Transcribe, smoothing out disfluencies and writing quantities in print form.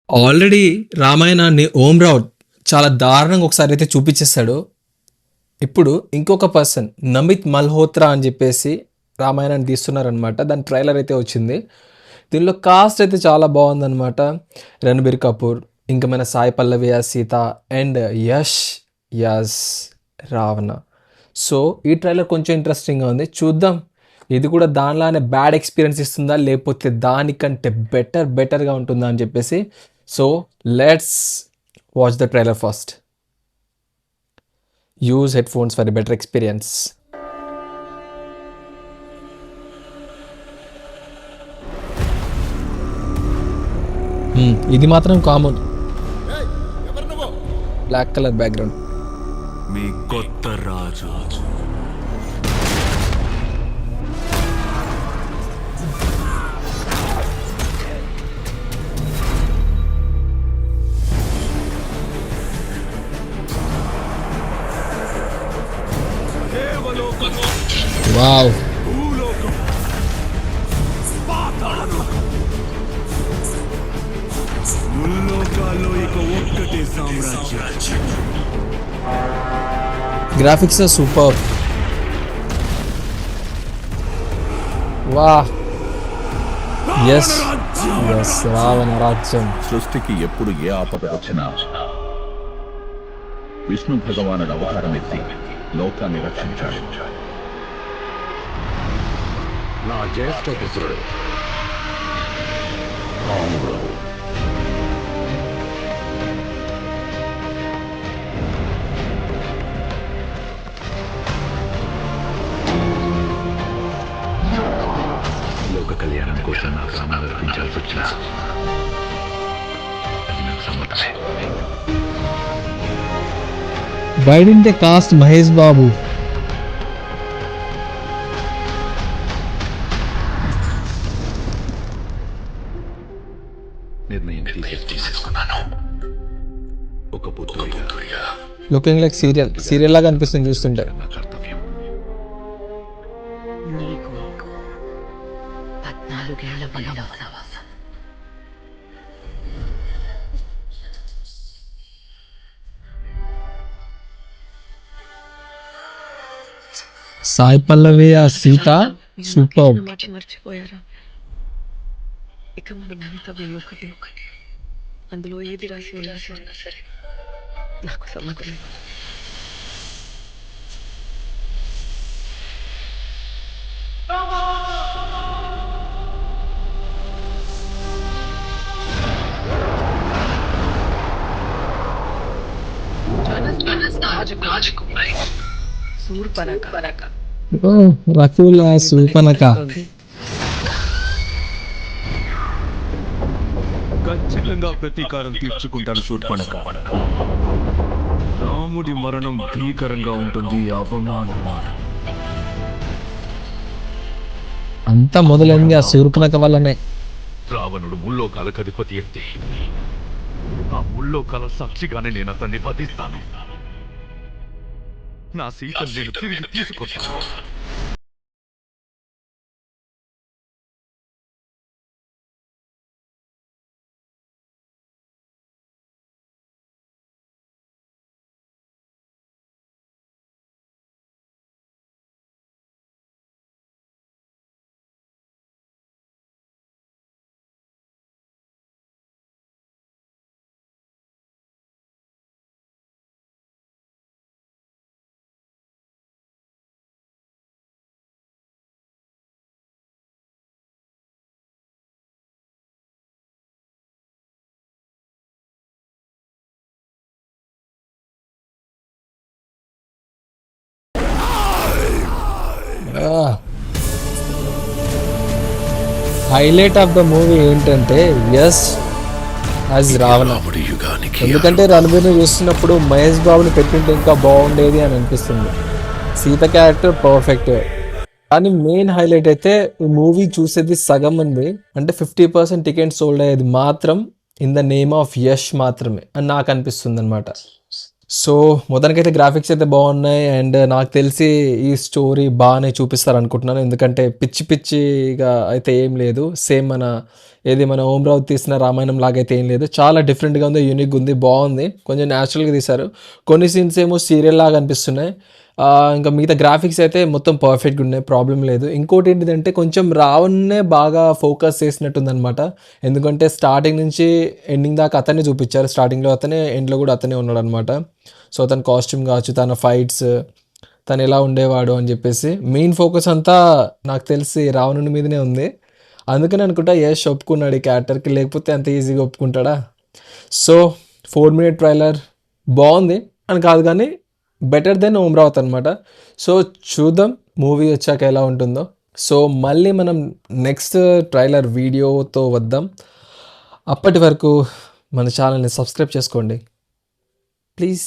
Already రామాయణాన్ని ఓం రావుత్ చాలా దారుణంగా ఒకసారి అయితే చూపించేస్తాడు. ఇప్పుడు ఇంకొక పర్సన్ నమిత్ మల్హోత్రా అని చెప్పేసి రామాయణాన్ని తీస్తున్నారనమాట. దాని ట్రైలర్ అయితే వచ్చింది. దీనిలో కాస్ట్ అయితే చాలా బాగుందనమాట. రణబీర్ కపూర్, ఇంకా మన Sai Pallavi as Sita and Yash as Ravana. So ఈ ట్రైలర్ కొంచెం ఇంట్రెస్టింగ్గా ఉంది. చూద్దాం ఇది కూడా దానిలానే బ్యాడ్ ఎక్స్పీరియన్స్ ఇస్తుందా లేకపోతే దానికంటే బెటర్గా ఉంటుందా అని చెప్పేసి. So let's watch the trailer first. Use head phones for a better experience. ఇది మాత్రం కామన్, బ్లాక్ కలర్ బ్యాక్గ్రౌండ్. మీ కొత్త రాజు. వావ్, ముల్లోకాల్లో ఇక ఒక్కటే సామ్రాజ్యం. Graphics are super. వాహ్, ఎస్ ఎస్, రావణ రాజ్యం. సృష్టికి ఎప్పుడు ఏ ఆపద వచ్చినా విష్ణు భగవానుడు అవతారం ఎత్తి లోకాన్ని రక్షించాడు. నా జ్యేష్ఠ పుత్రుడు రాముడు. లోక కళ్యాణం కోసం నాకు రామాన్ని రక్షించాల్సి వచ్చిన నాకు సమ్మతమే. Biden cost Mahesh Babu. నిర్ణయం తీసేసుకున్నాను. ఒక పుత్రుడిగా లుకింగ్ లైక్ సీరియల్ లాగా అనిపిస్తుంది చూస్తుంటే. నా కర్తవ్యం. నీకు 14 ఏళ్ల వనవాసం. సాయి పల్లవి ఆ సీత సూపర్. మర్చిపోయారా? ఇక మన భవితవ్యం ఒకటి. అందులో ఏది రాసి ఉన్నా సరే నాకు సమ్మతమే. రాజకుమారి శూర్పణఖ. రకుల శూర్పణఖ. ఖచ్చితంగా ప్రతీకారం తీర్చుకుంటాను శూర్పణఖ. రాముడి మరణం భీకరంగా ఉంటుంది. అవమానం. అంతా మొదలైంది ఆ శూర్పణఖ వల్లనే. రావణుడు ముల్లోకాలకు అధిపతి ఎత్తి ఆ ముల్లోకాల సాక్షిగానే నేను అతన్ని వధిస్తాను. నా సీతను నేను తిరిగి తీసుకొస్తాను. హైలైట్ ఆఫ్ ద మూవీ ఏంటంటే యస్ యాజ్ రావణ. ఎందుకంటే రణబీర్ని చూస్తున్నప్పుడు మహేష్ బాబుని పెట్టింటే ఇంకా బాగుండేది అని అనిపిస్తుంది. Sita character perfect. కానీ మెయిన్ హైలైట్ అయితే ఈ మూవీ చూసేది సగం ఉంది, అంటే 50% టికెట్ సోల్డ్ అయ్యేది మాత్రం in the name of Yash మాత్రమే అని నాకు అనిపిస్తుంది అనమాట. సో మొత్తానికైతే గ్రాఫిక్స్ అయితే బాగున్నాయి అండ్ నాకు తెలిసి ఈ స్టోరీ బాగానే చూపిస్తారు అనుకుంటున్నాను, ఎందుకంటే పిచ్చి పిచ్చిగా అయితే ఏం లేదు. సేమ్ మన ఓం రావు తీసిన రామాయణం లాగా అయితే ఏం లేదు, చాలా డిఫరెంట్గా ఉంది, యూనిక్గా ఉంది, బాగుంది, కొంచెం న్యాచురల్గా తీశారు. కొన్ని సీన్స్ ఏమో సీరియల్ లాగా అనిపిస్తున్నాయి. ఇంకా మిగతా గ్రాఫిక్స్ అయితే మొత్తం పర్ఫెక్ట్గా ఉన్నాయి, ప్రాబ్లం లేదు. ఇంకోటి ఏంటిదంటే కొంచెం రావణ్ణే బాగా ఫోకస్ చేసినట్టుందనమాట, ఎందుకంటే స్టార్టింగ్ నుంచి ఎండింగ్ దాకా అతనే చూపించారు. స్టార్టింగ్లో అతనే, ఎండ్లో కూడా అతనే ఉన్నాడు అనమాట. సో తన కాస్ట్యూమ్ కావచ్చు, తన ఫైట్స్, తను ఎలా ఉండేవాడు అని చెప్పేసి మెయిన్ ఫోకస్ అంతా నాకు తెలిసి రావణుని మీదనే ఉంది. అందుకని అనుకుంటా యష్ ఒప్పుకున్నాడు ఈ క్యారెక్టర్కి, లేకపోతే అంత ఈజీగా ఒప్పుకుంటాడా. సో 4-minute ట్రైలర్ బాగుంది అని కాదు కానీ బెటర్ దెన్ ఓం రావత్ అనమాట. సో చూద్దాం మూవీ వచ్చాక ఎలా ఉంటుందో. సో మళ్ళీ మనం నెక్స్ట్ ట్రైలర్ వీడియోతో వద్దాం. అప్పటి వరకు మన ఛానల్ని సబ్స్క్రైబ్ చేసుకోండి ప్లీజ్.